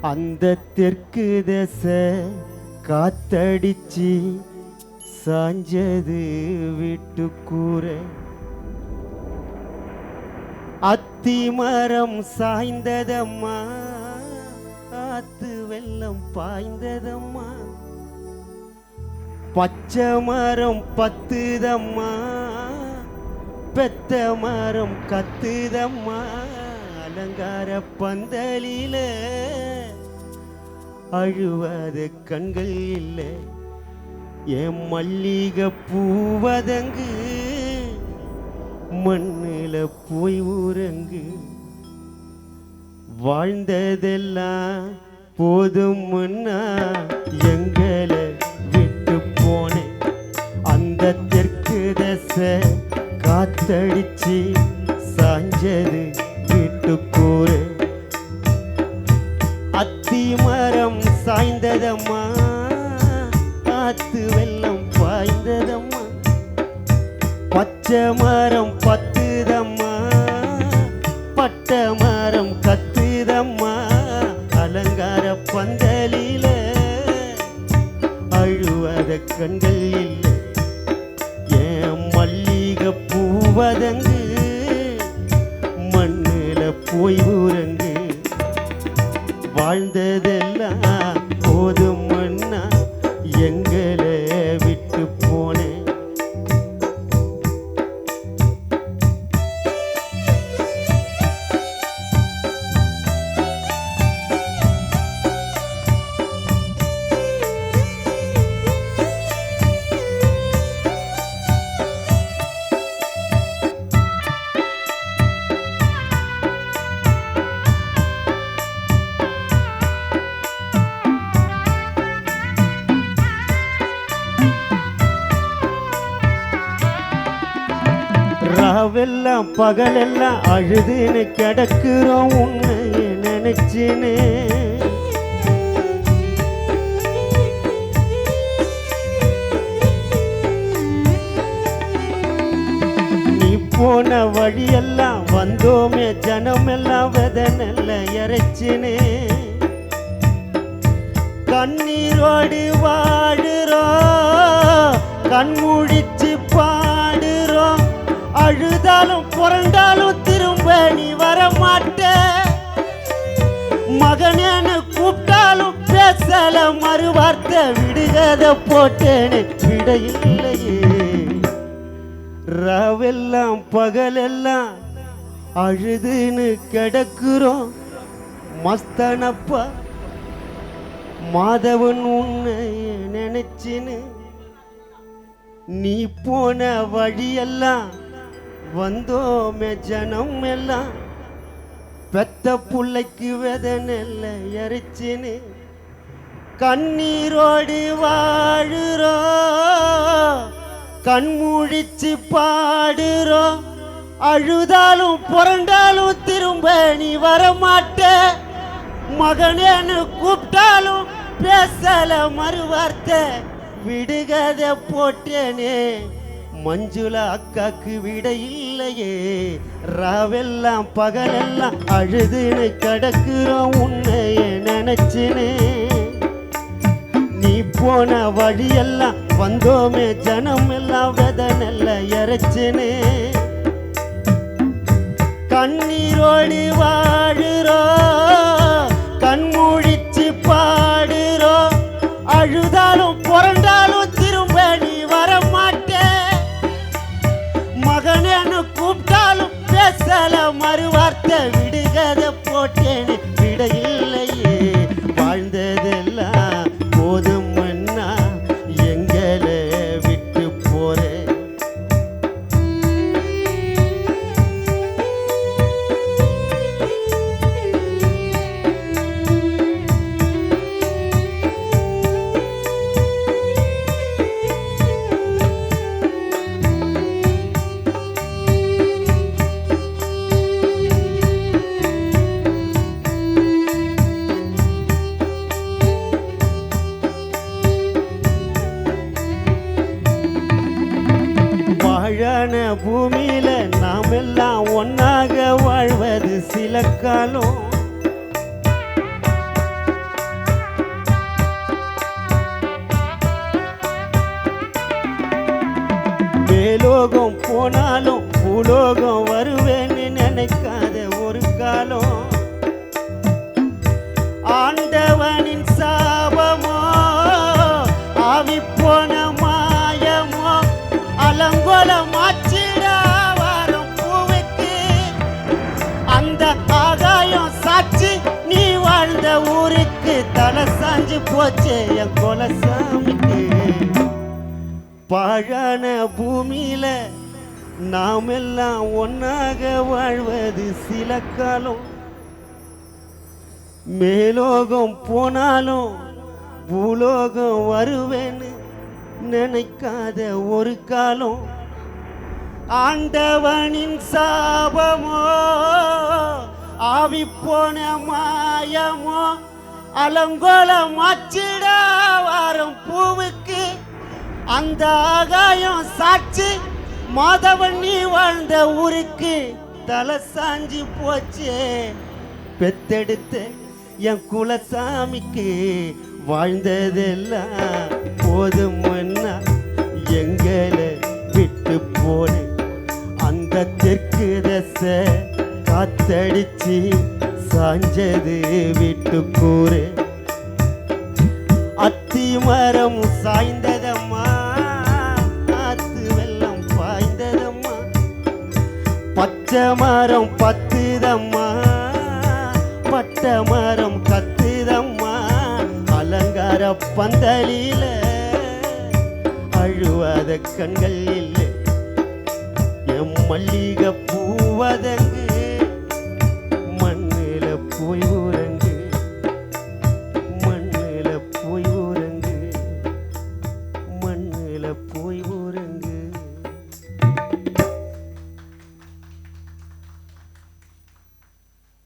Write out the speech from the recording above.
அந்த தெற்கு திசை காத்தடிச்சு சாஞ்சது வீட்டுக்கூரை. அத்தி மரம் சாய்ந்ததம்மா, ஆத்து வெள்ளம் பாய்ந்ததம்மா. பச்சை மரம் பத்துதம்மா, பெத்த மரம் கத்துதம்மா. அலங்கார பந்தலில அழுவாத கண்கள் இல்லை. என் மல்லிகை பூவதங்கு மண்ணில போய் ஊரங்கு. வாழ்ந்ததெல்லாம் போதும் முன்னா எங்களை விட்டு போனேன். அந்த தெற்கு திசை காத்தடிச்சு சாஞ்சது வீட்டுக்கூரை. அத்தி மரம் சாய்ந்ததம்மா, ஆத்து வெள்ளம் பாய்ந்ததம்மா. பச்சை மரம் பத்துதம்மா, பட்ட மரம் கத்துதம்மா. அலங்கார பந்தலில அழுவத கண்கள் இல்லை. என் மல்லிகை பூவதங்கு மண்ணில போய் ஊரங்கு. வாழ்ந்ததெல்லாம் போதும் மண்ணா எங்களை விட்டு போனேன். ராவெல்லாம் பகலெல்லாம் அழுதுன்னு கிடக்குறோம் உன்னை நினைச்சினே. நீ போன வழியெல்லாம் வந்தோமே ஜனமெல்லாம் வெத நெல்ல இறைச்சினே. கண்ணீரோடு வாழுறோம், கண்மூடிச்சு பாடுறோம். அழுதாலும் புரண்டாலும் திரும்ப நீ வரமாட்ட. மகனேன்னு கூப்பிட்டாலும் பேசல மறுவார்த்தை. விடுகத போட்டேனே விட இல்லையே. ராவெல்லாம் பகலெல்லாம் அழுதுன்னு கிடக்குறோம். மஸ்தானப்பா மாதவன் உன்னை நினைச்சின்னு. நீ போன வழியெல்லாம் வந்தோமே ஜனம் எல்லாம். பெத்த புள்ளைக்கு வெத நெல்ல இறைச்சின்னு. கண்ணீரோடு வாழுறோம், கண்மூழிச்சு பாடுறோம். அழுதாலும் புரண்டாலும் திரும்ப நீ வரமாட்ட. மகனேன்னு கூப்பிட்டாலும் பேசல மறுவார்த்தை. விடுகத போட்டேனே மஞ்சுளா அக்காக்கு விட இல்லையே. ராவெல்லாம் பகலெல்லாம் அழுதுன்னு கிடக்குறோம் உன்னையே நினைச்சினே. நீ போன வழியெல்லாம் வந்தோமே ஜனம் எல்லாம் வெத நெல்ல இறைச்சினே. கண்ணீரோடு வாழுறோம், கண்மூழிச்சு பாடுறோம். அழுதாலும் புரண்டாலும் திரும்ப நீ வரமாட்ட. மகனேன்னு கூப்பிட்டாலும் பேசல மறுவார்த்தை. விடுகத போட்டேன்னு விட இல்லையே. வாழ்ந்ததெல்லாம் போதும் மன்னா எங்களை விட்டு போறேன். வாழான பூமியில நாம் எல்லாம் ஒன்னாக வாழ்வது சில காலம். மேலோகம் போனாலும் பூலோகம் வருவேன்னு நினைக்காத ஒரு காலம் ஆண்டவனின் சாபமோ ஆவி போன மாயமோ அலங்கோலமாச்சிடா வாரம் பூவுக்கு அந்த ஆகாயம் சாட்சி நீ வாழ்ந்த ஊருக்கு தலை சாஞ்சு போச்சே என் கொலசாமிக்கு பாழான பூமியில நாம் எல்லாம் ஒன்னாக வாழ்வது சில காலம் மேலோகம் போனாலும் பூலோகம் வருவேன்னு நினைக்காத ஒரு காலம் ஆண்டவனின் சாபமோ ஆவி போன மாயமோ அலங்கோலமாச்சிடா வாரம் பூவுக்கு அந்த ஆகாயம் சாட்சி மாதவன் நீ வாழ்ந்த ஊருக்கு தலை சாஞ்சி போச்சே பெத்தெடுத்த என் குலசாமிக்கு வாழ்ந்ததெல்லாம் போதும் எங்களை விட்டு போன அந்த தெற்கு தசை காத்தடிச்சு சாஞ்சது விட்டு கூறு அத்தி மரம் சாய்ந்ததம்மா ஆத்து வெள்ளம் பாய்ந்ததம்மா பச்சை மரம் பத்துதம்மா பட்ட மரம் கத்துதம்மா அலங்கார பந்தலில அழுவாத கண்கள் இல்லை எம் மல்லிகை பூவதங்கு